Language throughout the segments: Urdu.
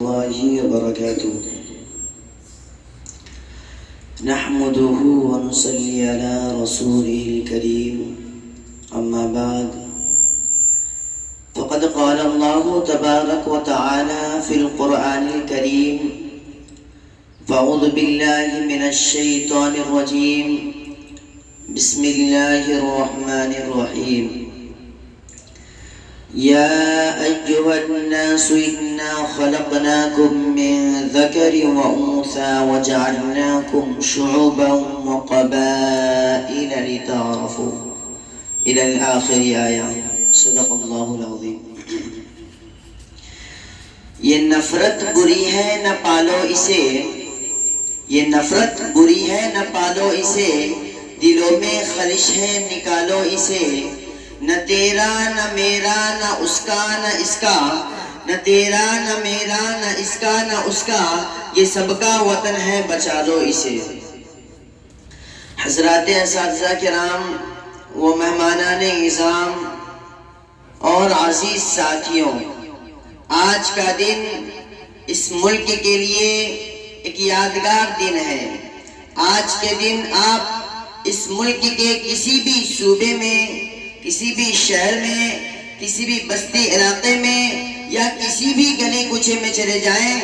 الله وبركاته نحمده ونصلي على رسوله الكريم أما بعد فقد قال الله تبارك وتعالى في القرآن الكريم فأعوذ بالله من الشيطان الرجيم بسم الله الرحمن الرحيم يا أيها الناس إنا خلقناكم من ذكر وأنثى وجعلناكم شعوبا وقبائل لتعارفوا إلى الآخر آية صدق اللہ العظیم. یہ نفرت بری ہے نہ پالو اسے، یہ نفرت بری ہے نہ پالو اسے، دلوں میں خلش ہے نکالو اسے. نہ تیرا نہ میرا نہ اس کا نہ اس کا، نہ تیرا نہ میرا نہ اس کا نہ اس کا، یہ سب کا وطن ہے بچا لو اسے. حضرات اساتذہ کرام و مہمانان اعظام اور عزیز ساتھیوں، آج کا دن اس ملک کے لیے ایک یادگار دن ہے. آج کے دن آپ اس ملک کے کسی بھی صوبے میں، کسی بھی شہر میں، کسی بھی بستی علاقے میں یا کسی بھی گلی کوچے میں چلے جائیں،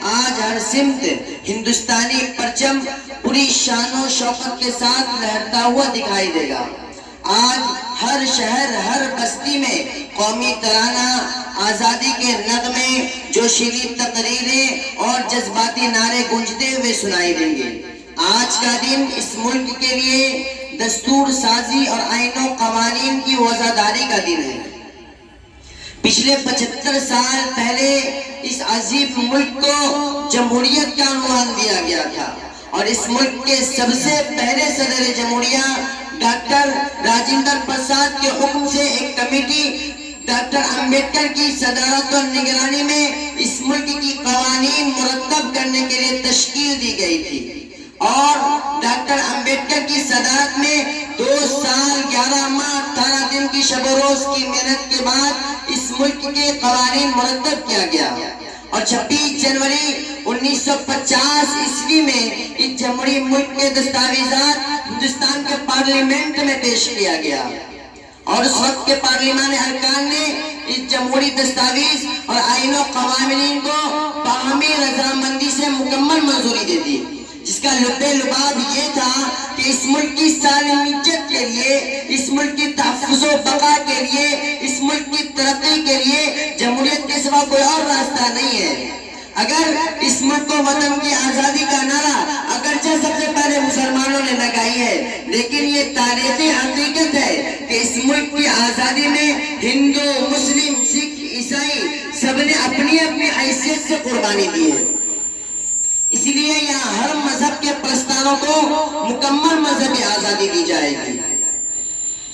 آج ہر سمت ہندوستانی پرچم پوری شان و شوکت کے ساتھ لہرتا ہوا دکھائی دے گا. آج ہر شہر، ہر بستی میں قومی ترانہ، آزادی کے نغمے، جوشیلی تقریریں اور جذباتی نعرے گونجتے ہوئے سنائی دیں گے. آج کا دن اس ملک کے لیے دستور سازی اور آئین و قوانین کی وضعداری کا دن ہے. پچھلے 75 سال پہلے اس عظیم ملک کو جمہوریت کا عنوان دیا گیا تھا، اور اس ملک کے سب سے پہلے صدر جمہوریہ ڈاکٹر راجندر پرساد کے حکم سے ایک کمیٹی ڈاکٹر امبیڈکر کی صدارت اور نگرانی میں اس ملک کی قوانین مرتب کرنے کے لیے تشکیل دی گئی تھی. اور ڈاکٹر امبیڈکر کی صدارت میں 2 سال 11 ماہ 18 دن کی شب و روز کی محنت کے بعد اس ملک کے قوانین مرتب کیا گیا، اور 26 جنوری 1950 عیسوی میں اس جمہوری ملک کے دستاویزات ہندوستان کے پارلیمنٹ میں پیش کیا گیا، اور اس وقت کے پارلیمان ارکان نے اس جمہوری دستاویز اور آئین و قوانین کو باہمی رضامندی سے مکمل منظوری دے دی، جس کا لب لباب یہ تھا کہ اس ملک کی سالمیت کے لیے، اس ملک کی تحفظ و بقا کے لیے، اس ملک کی ترقی کے لیے جمہوریت کے سوا کوئی اور راستہ نہیں ہے. اگر اس ملک کو وطن کی آزادی کا نعرہ اگرچہ سب سے پہلے مسلمانوں نے لگائی ہے، لیکن یہ تاریخی حقیقت ہے کہ اس ملک کی آزادی میں ہندو، مسلم، سکھ، عیسائی سب نے اپنی اپنی حیثیت سے قربانی دی ہے. اسی لیے یہاں ہر مذہب کے پرستاروں کو مکمل مذہبی آزادی دی جائے گی.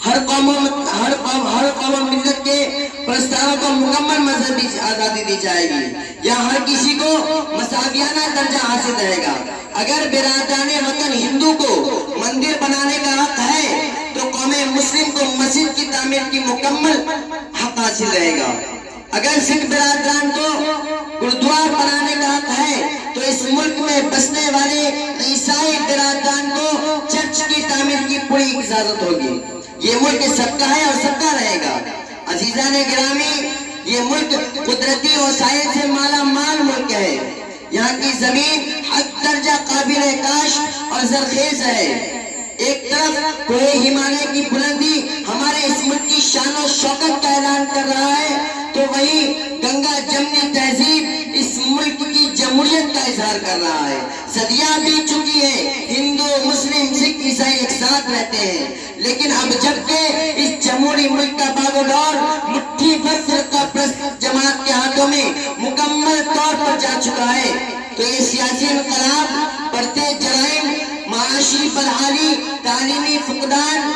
ہر قوم و ملت کے پرستاروں کو مکمل مذہبی آزادی دی جائے گی. یہاں ہر کسی کو مساویانہ درجہ حاصل رہے گا. اگر برادران وطن ہندو کو مندر بنانے کا حق ہے تو قوم مسلم کو مسجد کی تعمیر کی مکمل حق حاصل رہے گا. اگر سکھ برادران کو گردوار بنانے کا حق ہے تو اس ملک میں بسنے والے عیسائی برادران کو چرچ کی تعمیر کی پوری اجازت ہوگی. یہ ملک سب کا ہے اور سب کا رہے گا. عزیزان گرامی، یہ ملک قدرتی وسائل سے مالا مال ملک ہے. یہاں کی زمین حد درجہ قابل کاشت اور زرخیز ہے. ایک طرف کوہ ہمالیہ کی بلندی ہمارے اس ملک کی شان و شوکت کا اعلان کر رہا ہے، تو وہی گنگا جمنی تہذیب اس ملک کی جمہوریت کا اظہار کر رہا ہے. صدیاں بیت چکی ہے، ہندو، مسلم، سکھ، عیسائی ایک ساتھ رہتے ہیں، لیکن اب جبکہ اس جمہوری ملک کا باغ و ڈور مٹھی بھر فرقہ پرست جماعت کے ہاتھوں میں مکمل طور پر جا چکا ہے، تو یہ سیاسی انقلاب، بڑھتے جرائم، معاشی بدحالی، تعلیمی فقدان،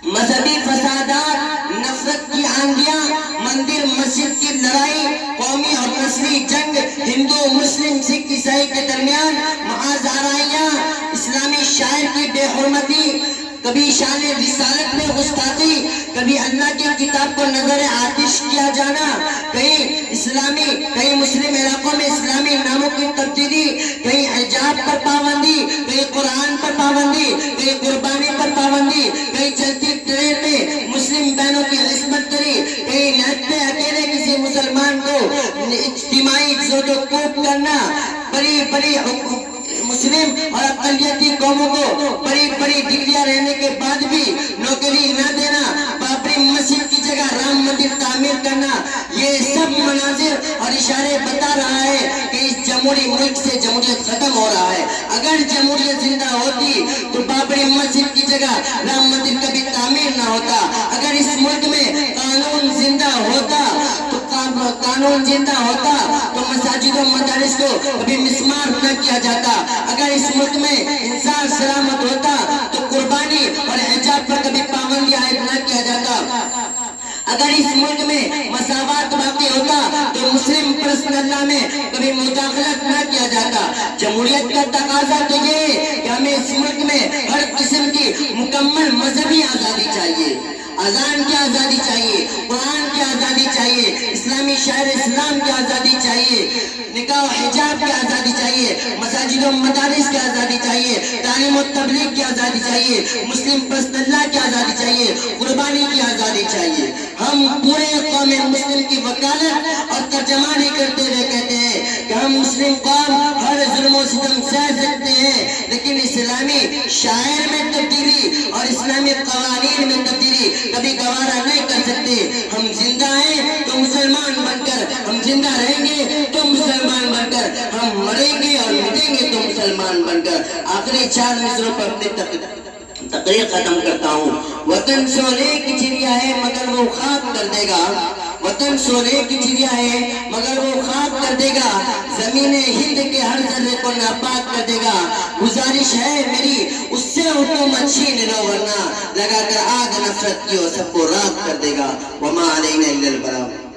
مذہبی فسادات، نفرت کی آندیاں، مندر مسجد کی لڑائی، قومی اور نسلی جنگ، ہندو، مسلم، سکھ، عیسائی کے درمیان محاذ آرائیاں، اسلامی شاعر کی بے حرمتی، کبھی شان رسالت میں گستاخی، کبھی اللہ کی کتاب کو نظر آتش کیا جانا، کہیں مسلم علاقوں میں اسلامی ناموں کی تبدیلی، کہیں حجاب پر پابندی، کہیں قرآن پر پابندی، کہیں قربانی پر پابندی، کہیں چلتی ٹرین میں مسلم بہنوں کی عصمت دری، کہیں نہتے اکیلے کسی مسلمان کو اجتماعی زود و کوب کرنا، بڑی مسلم اور اقلیتی قوموں کو بڑی ڈگریاں رہنے کے بعد بھی نوکری نہ دینا، بابری مسجد کی جگہ رام مندر تعمیر کرنا، یہ سب مناظر اور اشارے بتا رہا ہے کہ اس جمہوری ملک سے جمہوریت ختم ہو رہا ہے۔ اگر جمہوریت زندہ ہوتی تو بابری مسجد کی جگہ رام مندر کبھی تعمیر نہ ہوتا۔ اگر اس ملک میں قانون زندہ ہوتا تو مساجد و مدارس کو کبھی مسمار نہ کیا جاتا۔ اگر اس ملک میں انسان سلامت ہوتا تو قربانی اور حجاب پر کبھی پابندی عائد نہ کیا جاتا۔ اگر اس ملک میں مساوات باقی ہوتا تو مسلم پرست اللہ میں کبھی مداخلت نہ کیا جاتا۔ جمہوریت کا تقاضا تو یہ ہے کہ ہمیں اس ملک میں ہر قسم کی مکمل مذہبی آزادی چاہیے، اذان کی آزادی چاہیے، قرآن کی آزادی چاہیے، اسلامی شاعر اسلام کی آزادی چاہیے، نکاح و حجاب کی آزادی چاہیے، مساجد و مدارس کی آزادی چاہیے، تعلیم و تبلیغ کی آزادی چاہیے، مسلم پرست اللہ کی آزادی چاہیے، قربانی کی آزادی چاہیے۔ ہم پورے قوم مسلم کی وکالت اور ترجمانی کرتے ہوئے کہتے ہیں کہ ہم مسلم قوم ہر ظلم و ستم سہ سکتے ہیں، لیکن اسلامی شاعر میں تبدیلی اور اسلامی قوانین میں تبدیلی کبھی گوارا نہیں کر سکتے۔ ہم زندہ ہیں تو مسلمان بن کر، ہم زندہ رہیں گے تو مسلمان بن کر، ہم مریں گے اور مٹیں گے تو مسلمان بن کر۔ آخری 4 مصروں پر اپنی تقریر ختم کرتا ہوں۔ وطن سونے کی چڑیا ہے مگر وہ خاک کر دے گا، وطن سونے کی چڑیا ہے مگر وہ خاک کر دے گا، زمین ہند کے ہر ذرے کو ناپاک کر دے گا۔ گزارش ہے میری اس سے اٹھو مچھین لو ورنہ لگا کر آگ نفرت کی وہ سب کو راکھ کر دے گا۔ وما علینا الا البلاغ۔